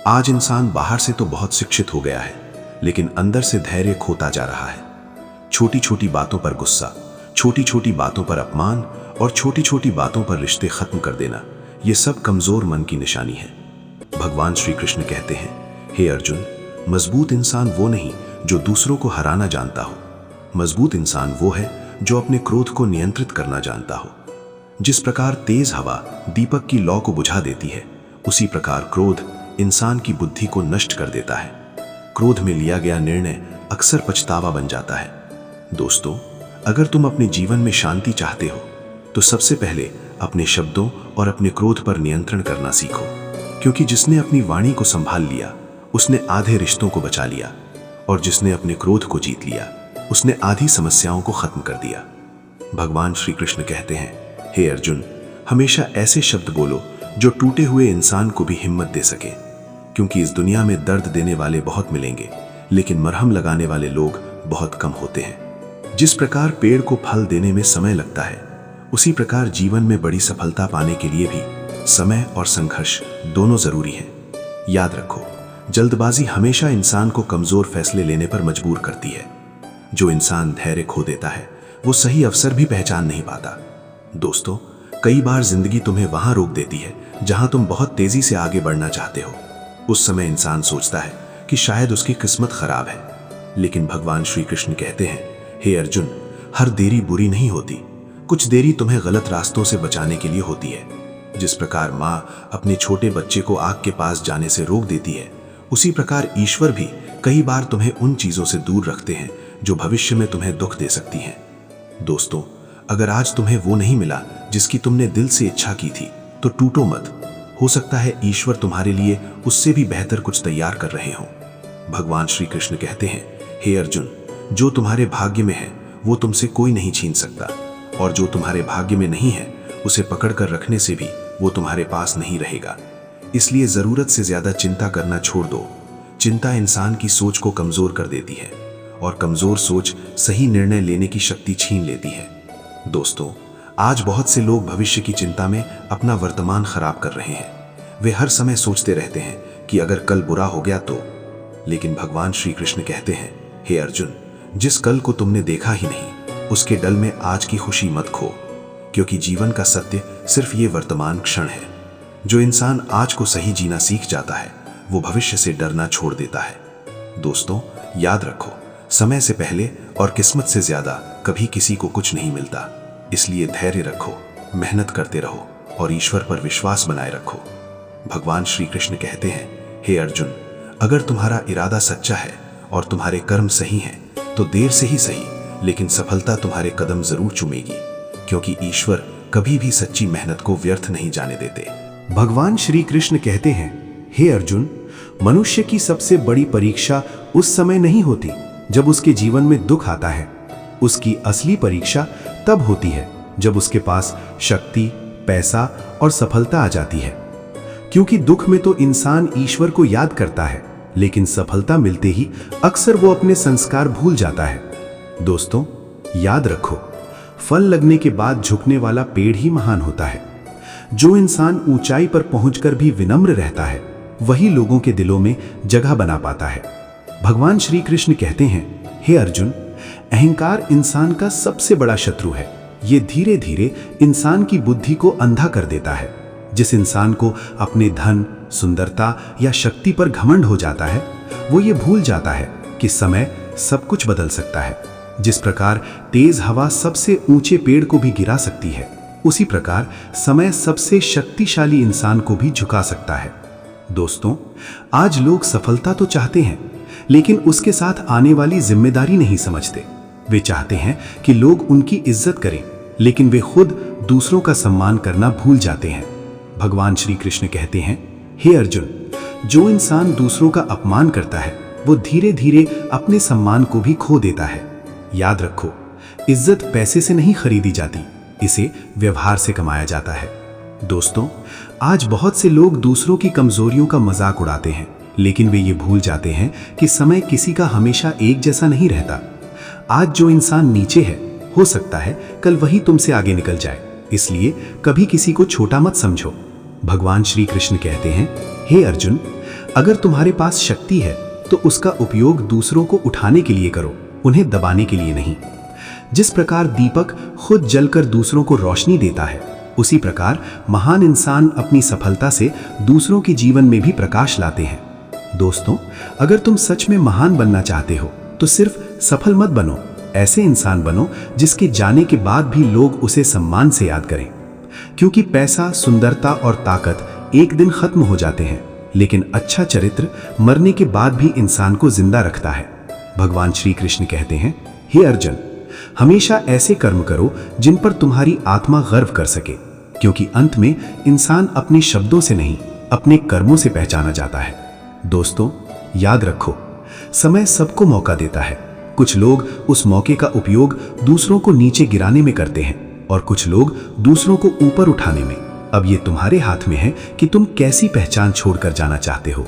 आज इंसान बाहर से तो बहुत शिक्षित हो गया है, लेकिन अंदर से धैर्य खोता जा रहा है। छोटी छोटी बातों पर गुस्सा, छोटी छोटी बातों पर अपमान और छोटी छोटी बातों पर रिश्ते खत्म कर देना, ये सब कमजोर मन की निशानी है। भगवान श्री कृष्ण कहते हैं, हे अर्जुन, मजबूत इंसान वो नहीं जो दूसरों को हराना जानता हो। मजबूत इंसान वो है जो अपने क्रोध को नियंत्रित करना जानता हो। जिस प्रकार तेज हवा दीपक की लौ को बुझा देती है, उसी प्रकार क्रोध इंसान की बुद्धि को नष्ट कर देता है। क्रोध में लिया गया निर्णय अक्सर पछतावा बन जाता है। दोस्तों, अगर तुम अपने जीवन में शांति चाहते हो तो सबसे पहले अपने शब्दों और अपने क्रोध पर नियंत्रण करना सीखो, क्योंकि जिसने अपनी वाणी को संभाल लिया उसने आधे रिश्तों को बचा लिया, और जिसने अपने क्रोध को जीत लिया उसने आधी समस्याओं को खत्म कर दिया। भगवान श्री कृष्ण कहते हैं, हे अर्जुन, हमेशा ऐसे शब्द बोलो जो टूटे हुए इंसान को भी हिम्मत दे सके, क्योंकि इस दुनिया में दर्द देने वाले बहुत मिलेंगे, लेकिन मरहम लगाने वाले लोग बहुत कम होते हैं। जिस प्रकार पेड़ को फल देने में समय लगता है, उसी प्रकार जीवन में बड़ी सफलता पाने के लिए भी समय और संघर्ष दोनों जरूरी हैं। याद रखो, जल्दबाजी हमेशा इंसान को कमजोर फैसले लेने पर मजबूर करती है। जो इंसान धैर्य खो देता है वो सही अवसर भी पहचान नहीं पाता। दोस्तों, कई बार जिंदगी तुम्हें वहां रोक देती है जहां तुम बहुत तेजी से आगे बढ़ना चाहते हो। उस समय इंसान सोचता है कि शायद उसकी किस्मत खराब है, लेकिन भगवान श्री कृष्ण कहते हैं, हे अर्जुन, हर देरी बुरी नहीं होती। कुछ देरी तुम्हें गलत रास्तों से बचाने के लिए होती है। जिस प्रकार माँ अपने छोटे बच्चे को आग के पास जाने से रोक देती है, उसी प्रकार ईश्वर भी कई बार तुम्हें उन चीजों से दूर रखते हैं जो भविष्य में तुम्हें दुख दे सकती हैं। दोस्तों, अगर आज तुम्हें वो नहीं मिला जिसकी तुमने दिल से इच्छा की थी, तो टूटो मत। हो सकता है ईश्वर तुम्हारे लिए उससे भी बेहतर कुछ तैयार कर रहे हों। भगवान श्री कृष्ण कहते हैं, हे अर्जुन, जो तुम्हारे भाग्य में है वो तुमसे कोई नहीं छीन सकता, और जो तुम्हारे भाग्य में नहीं है उसे पकड़ कर रखने से भी वो तुम्हारे पास नहीं रहेगा। इसलिए जरूरत से ज्यादा चिंता करना छोड़ दो। चिंता इंसान की सोच को कमजोर कर देती है, और कमजोर सोच सही निर्णय लेने की शक्ति छीन लेती है। दोस्तों, आज बहुत से लोग भविष्य की चिंता में अपना वर्तमान खराब कर रहे हैं। वे हर समय सोचते रहते हैं कि अगर कल बुरा हो गया तो। लेकिन भगवान श्री कृष्ण कहते हैं, हे अर्जुन, जिस कल को तुमने देखा ही नहीं, उसके डल में आज की खुशी मत खो, क्योंकि जीवन का सत्य सिर्फ ये वर्तमान क्षण है। जो इंसान आज को सही जीना सीख जाता है, वो भविष्य से डरना छोड़ देता है। दोस्तों, याद रखो, समय से पहले और किस्मत से ज्यादा कभी किसी को कुछ नहीं मिलता। इसलिए धैर्य रखो, मेहनत करते रहो और ईश्वर पर विश्वास बनाए रखो। भगवान श्री कृष्ण कहते हैं, हे अर्जुन, अगर तुम्हारा इरादा सच्चा है और तुम्हारे कर्म सही हैं, तो देर से ही सही, लेकिन सफलता तुम्हारे कदम जरूर चूमेगी, क्योंकि ईश्वर कभी भी सच्ची मेहनत को व्यर्थ नहीं जाने देते। भगवान श्री कृष्ण कहते हैं, हे अर्जुन, मनुष्य की सबसे बड़ी परीक्षा उस समय नहीं होती जब उसके जीवन में दुख आता है। उसकी असली परीक्षा तब होती है जब उसके पास शक्ति, पैसा और सफलता आ जाती है। क्योंकि दुख में तो इंसान ईश्वर को याद करता है, लेकिन सफलता मिलते ही अक्सर वो अपने संस्कार भूल जाता है। दोस्तों, याद रखो, फल लगने के बाद झुकने वाला पेड़ ही महान होता है। जो इंसान ऊंचाई पर पहुंचकर भी विनम्र रहता है, वही लोगों के दिलों में जगह बना पाता है। भगवान श्री कृष्ण कहते हैं, हे अर्जुन, अहंकार इंसान का सबसे बड़ा शत्रु है। ये धीरे धीरे इंसान की बुद्धि को अंधा कर देता है। जिस इंसान को अपने धन, सुंदरता या शक्ति पर घमंड हो जाता है, वो ये भूल जाता है कि समय सब कुछ बदल सकता है। जिस प्रकार तेज हवा सबसे ऊंचे पेड़ को भी गिरा सकती है, उसी प्रकार समय सबसे शक्तिशाली इंसान को भी झुका सकता है। दोस्तों, आज लोग सफलता तो चाहते हैं, लेकिन उसके साथ आने वाली जिम्मेदारी नहीं समझते। वे चाहते हैं कि लोग उनकी इज्जत करें, लेकिन वे खुद दूसरों का सम्मान करना भूल जाते हैं। भगवान श्री कृष्ण कहते हैं, हे अर्जुन, जो इंसान दूसरों का अपमान करता है, वो धीरे धीरे अपने सम्मान को भी खो देता है। याद रखो, इज्जत पैसे से नहीं खरीदी जाती, इसे व्यवहार से कमाया जाता है। दोस्तों, आज बहुत से लोग दूसरों की कमजोरियों का मजाक उड़ाते हैं, लेकिन वे ये भूल जाते हैं कि समय किसी का हमेशा एक जैसा नहीं रहता। आज जो इंसान नीचे है, हो सकता है कल वही तुमसे आगे निकल जाए। इसलिए कभी किसी को छोटा मत समझो। भगवान श्री कृष्ण कहते हैं, हे अर्जुन, अगर तुम्हारे पास शक्ति है तो उसका उपयोग दूसरों को उठाने के लिए करो, उन्हें दबाने के लिए नहीं। जिस प्रकार दीपक खुद जलकर दूसरों को रोशनी देता है, उसी प्रकार महान इंसान अपनी सफलता से दूसरों के जीवन में भी प्रकाश लाते हैं। दोस्तों, अगर तुम सच में महान बनना चाहते हो तो सिर्फ सफल मत बनो, ऐसे इंसान बनो जिसके जाने के बाद भी लोग उसे सम्मान से याद करें। क्योंकि पैसा, सुंदरता और ताकत एक दिन खत्म हो जाते हैं, लेकिन अच्छा चरित्र मरने के बाद भी इंसान को जिंदा रखता है। भगवान श्री कृष्ण कहते हैं, हे अर्जुन, हमेशा ऐसे कर्म करो जिन पर तुम्हारी आत्मा गर्व कर सके, क्योंकि अंत में इंसान अपने शब्दों से नहीं, अपने कर्मों से पहचाना जाता है। दोस्तों, याद रखो, समय सबको मौका देता है। कुछ लोग उस मौके का उपयोग दूसरों को नीचे गिराने में करते हैं और कुछ लोग दूसरों को ऊपर उठाने में। अब ये तुम्हारे हाथ में है कि तुम कैसी पहचान छोड़कर जाना चाहते हो।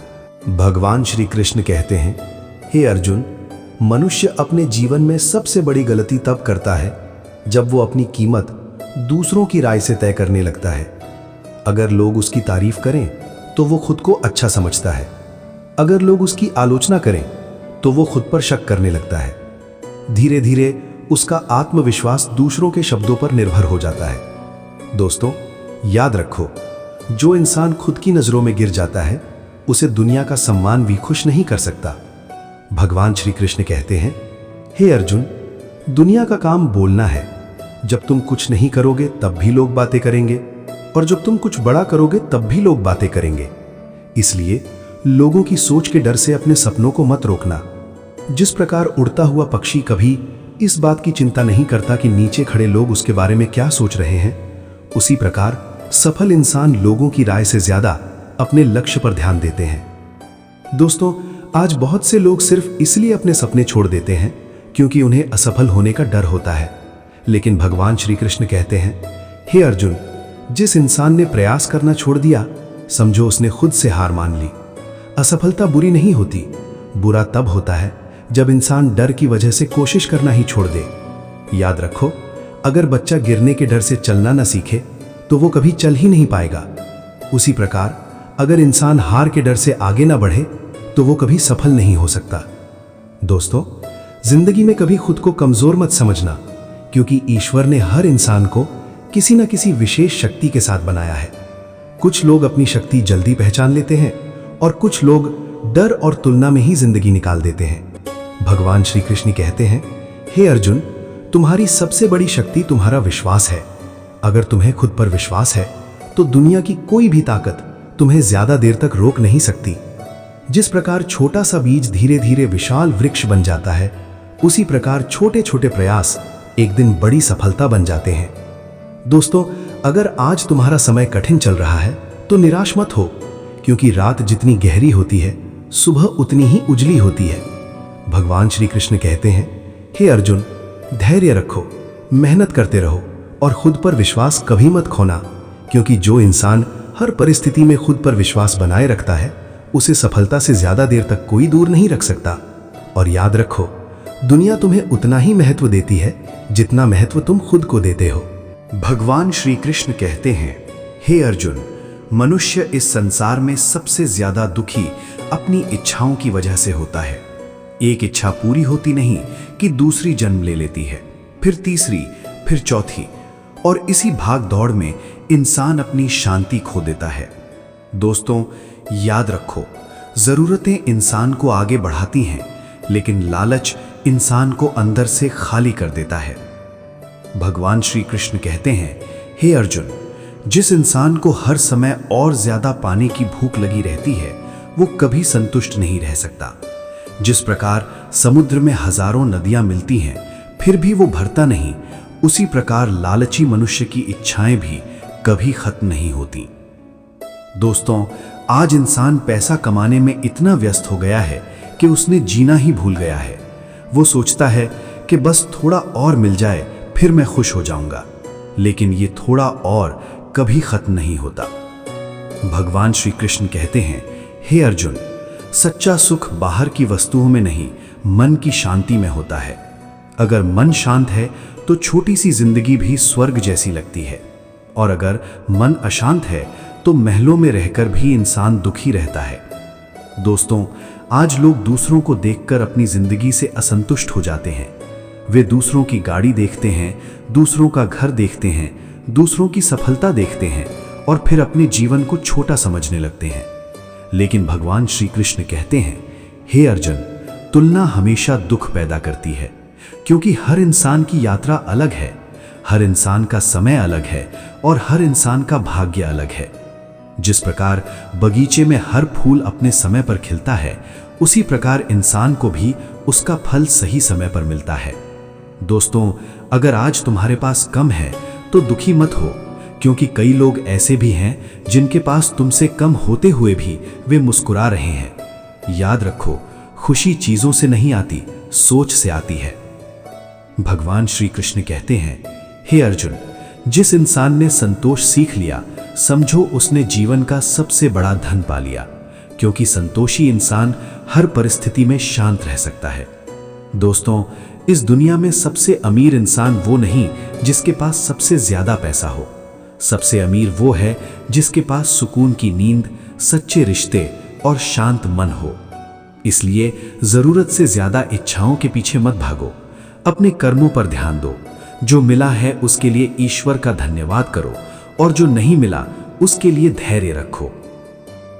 भगवान श्री कृष्ण कहते हैं, हे अर्जुन, मनुष्य अपने जीवन में सबसे बड़ी गलती तब करता है जब वो अपनी कीमत दूसरों की राय से तय करने लगता है। अगर लोग उसकी तारीफ करें तो वो खुद को अच्छा समझता है, अगर लोग उसकी आलोचना करें तो वो खुद पर शक करने लगता है। धीरे धीरे उसका आत्मविश्वास दूसरों के शब्दों पर निर्भर हो जाता है। दोस्तों, याद रखो, जो इंसान खुद की नजरों में गिर जाता है उसे दुनिया का सम्मान भी खुश नहीं कर सकता। भगवान श्री कृष्ण कहते हैं, हे अर्जुन, दुनिया का काम बोलना है। जब तुम कुछ नहीं करोगे तब भी लोग बातें करेंगे, और जब तुम कुछ बड़ा करोगे तब भी लोग बातें करेंगे। इसलिए लोगों की सोच के डर से अपने सपनों को मत रोकना। जिस प्रकार उड़ता हुआ पक्षी कभी इस बात की चिंता नहीं करता कि नीचे खड़े लोग उसके बारे में क्या सोच रहे हैं, उसी प्रकार सफल इंसान लोगों की राय से ज्यादा अपने लक्ष्य पर ध्यान देते हैं। दोस्तों, आज बहुत से लोग सिर्फ इसलिए अपने सपने छोड़ देते हैं क्योंकि उन्हें असफल होने का डर होता है। लेकिन भगवान श्री कृष्ण कहते हैं, हे अर्जुन, जिस इंसान ने प्रयास करना छोड़ दिया, समझो उसने खुद से हार मान ली। असफलता बुरी नहीं होती, बुरा तब होता है जब इंसान डर की वजह से कोशिश करना ही छोड़ दे। याद रखो, अगर बच्चा गिरने के डर से चलना न सीखे तो वो कभी चल ही नहीं पाएगा। उसी प्रकार अगर इंसान हार के डर से आगे ना बढ़े तो वो कभी सफल नहीं हो सकता। दोस्तों, जिंदगी में कभी खुद को कमजोर मत समझना, क्योंकि ईश्वर ने हर इंसान को किसी न किसी विशेष शक्ति के साथ बनाया है। कुछ लोग अपनी शक्ति जल्दी पहचान लेते हैं और कुछ लोग डर और तुलना में ही जिंदगी निकाल देते हैं। भगवान श्री कृष्ण कहते हैं, हे अर्जुन, तुम्हारी सबसे बड़ी शक्ति तुम्हारा विश्वास है। अगर तुम्हें खुद पर विश्वास है तो दुनिया की कोई भी ताकत तुम्हें ज्यादा देर तक रोक नहीं सकती। जिस प्रकार छोटा सा बीज धीरे धीरे विशाल वृक्ष बन जाता है, उसी प्रकार छोटे छोटे प्रयास एक दिन बड़ी सफलता बन जाते हैं। दोस्तों, अगर आज तुम्हारा समय कठिन चल रहा है तो निराश मत हो, क्योंकि रात जितनी गहरी होती है, सुबह उतनी ही उजली होती है। भगवान श्री कृष्ण कहते हैं, हे अर्जुन, धैर्य रखो, मेहनत करते रहो और खुद पर विश्वास कभी मत खोना, क्योंकि जो इंसान हर परिस्थिति में खुद पर विश्वास बनाए रखता है, उसे सफलता से ज्यादा देर तक कोई दूर नहीं रख सकता। और याद रखो, दुनिया तुम्हें उतना ही महत्व देती है जितना महत्व तुम खुद को देते हो। भगवान श्री कृष्ण कहते हैं, हे अर्जुन, मनुष्य इस संसार में सबसे ज्यादा दुखी अपनी इच्छाओं की वजह से होता है। एक इच्छा पूरी होती नहीं कि दूसरी जन्म ले लेती है, फिर तीसरी, फिर चौथी, और इसी भाग दौड़ में इंसान अपनी शांति खो देता है। दोस्तों, याद रखो, जरूरतें इंसान को आगे बढ़ाती हैं, लेकिन लालच इंसान को अंदर से खाली कर देता है। भगवान श्री कृष्ण कहते हैं, हे अर्जुन, जिस इंसान को हर समय और ज्यादा पाने की भूख लगी रहती है, वो कभी संतुष्ट नहीं रह सकता। जिस प्रकार समुद्र में हजारों नदियां मिलती हैं, फिर भी वो भरता नहीं, उसी प्रकार लालची मनुष्य की इच्छाएं भी कभी खत्म नहीं होती। दोस्तों, आज इंसान पैसा कमाने में इतना व्यस्त हो गया है कि उसने जीना ही भूल गया है। वो सोचता है कि बस थोड़ा और मिल जाए फिर मैं खुश हो जाऊंगा, लेकिन ये थोड़ा और कभी खत्म नहीं होता। भगवान श्री कृष्ण कहते हैं, हे अर्जुन, सच्चा सुख बाहर की वस्तुओं में नहीं, मन की शांति में होता है। अगर मन शांत है तो छोटी सी जिंदगी भी स्वर्ग जैसी लगती है। और अगर मन अशांत है तो महलों में रहकर भी इंसान दुखी रहता है। दोस्तों, आज लोग दूसरों को देखकर अपनी जिंदगी से असंतुष्ट हो जाते हैं। वे दूसरों की गाड़ी देखते हैं, दूसरों का घर देखते हैं, दूसरों की सफलता देखते हैं और फिर अपने जीवन को छोटा समझने लगते हैं। लेकिन भगवान श्री कृष्ण कहते हैं, हे अर्जुन, तुलना हमेशा दुख पैदा करती है, क्योंकि हर इंसान की यात्रा अलग है, हर इंसान का समय अलग है और हर इंसान का भाग्य अलग है। जिस प्रकार बगीचे में हर फूल अपने समय पर खिलता है, उसी प्रकार इंसान को भी उसका फल सही समय पर मिलता है। दोस्तों, अगर आज तुम्हारे पास कम है तो दुखी मत हो, क्योंकि कई लोग ऐसे भी हैं जिनके पास तुमसे कम होते हुए भी वे मुस्कुरा रहे हैं। याद रखो, खुशी चीजों से नहीं आती, सोच से आती है। भगवान श्री कृष्ण कहते हैं, हे अर्जुन, जिस इंसान ने संतोष सीख लिया, समझो उसने जीवन का सबसे बड़ा धन पा लिया, क्योंकि संतोषी इंसान हर परिस्थिति में शांत रह सकता है। दोस्तों, इस दुनिया में सबसे अमीर इंसान वो नहीं जिसके पास सबसे ज्यादा पैसा हो। सबसे अमीर वो है जिसके पास सुकून की नींद, सच्चे रिश्ते और शांत मन हो। इसलिए जरूरत से ज्यादा इच्छाओं के पीछे मत भागो, अपने कर्मों पर ध्यान दो। जो मिला है उसके लिए ईश्वर का धन्यवाद करो और जो नहीं मिला उसके लिए धैर्य रखो।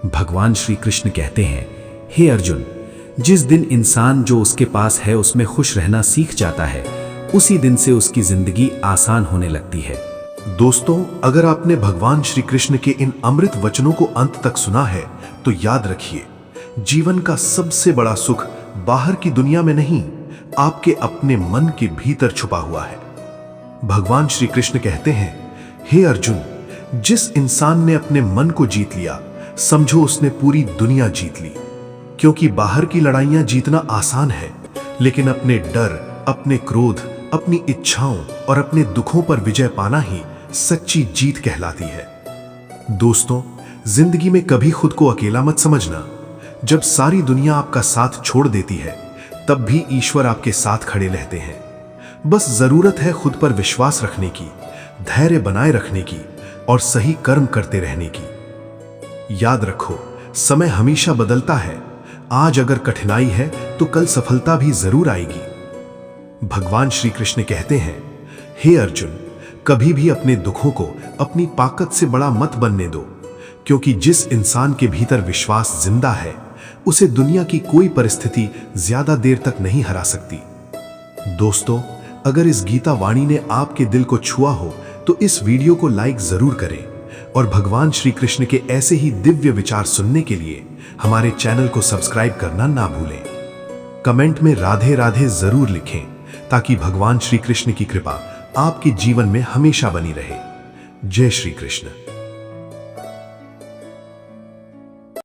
भगवान श्री कृष्ण कहते हैं, हे अर्जुन, जिस दिन इंसान जो उसके पास है उसमें खुश रहना सीख जाता है, उसी दिन से उसकी जिंदगी आसान होने लगती है। दोस्तों, अगर आपने भगवान श्री कृष्ण के इन अमृत वचनों को अंत तक सुना है तो याद रखिए, जीवन का सबसे बड़ा सुख बाहर की दुनिया में नहीं, आपके अपने मन के भीतर छुपा हुआ है। भगवान श्री कृष्ण कहते हैं, हे अर्जुन, जिस इंसान ने अपने मन को जीत लिया, समझो उसने पूरी दुनिया जीत ली। क्योंकि बाहर की लड़ाइयां जीतना आसान है, लेकिन अपने डर, अपने क्रोध, अपनी इच्छाओं और अपने दुखों पर विजय पाना ही सच्ची जीत कहलाती है। दोस्तों, जिंदगी में कभी खुद को अकेला मत समझना। जब सारी दुनिया आपका साथ छोड़ देती है, तब भी ईश्वर आपके साथ खड़े रहते हैं। बस जरूरत है खुद पर विश्वास रखने की, धैर्य बनाए रखने की और सही कर्म करते रहने की। याद रखो, समय हमेशा बदलता है। आज अगर कठिनाई है तो कल सफलता भी जरूर आएगी। भगवान श्री कृष्ण कहते हैं, हे अर्जुन, कभी भी अपने दुखों को अपनी ताकत से बड़ा मत बनने दो, क्योंकि जिस इंसान के भीतर विश्वास जिंदा है, उसे दुनिया की कोई परिस्थिति ज्यादा देर तक नहीं हरा सकती। दोस्तों, अगर इस गीता वाणी ने आपके दिल को छुआ हो तो इस वीडियो को लाइक जरूर करें और भगवान श्री कृष्ण के ऐसे ही दिव्य विचार सुनने के लिए हमारे चैनल को सब्सक्राइब करना ना भूलें। कमेंट में राधे राधे जरूर लिखें, ताकि भगवान श्री कृष्ण की कृपा आपके जीवन में हमेशा बनी रहे। जय श्री कृष्ण।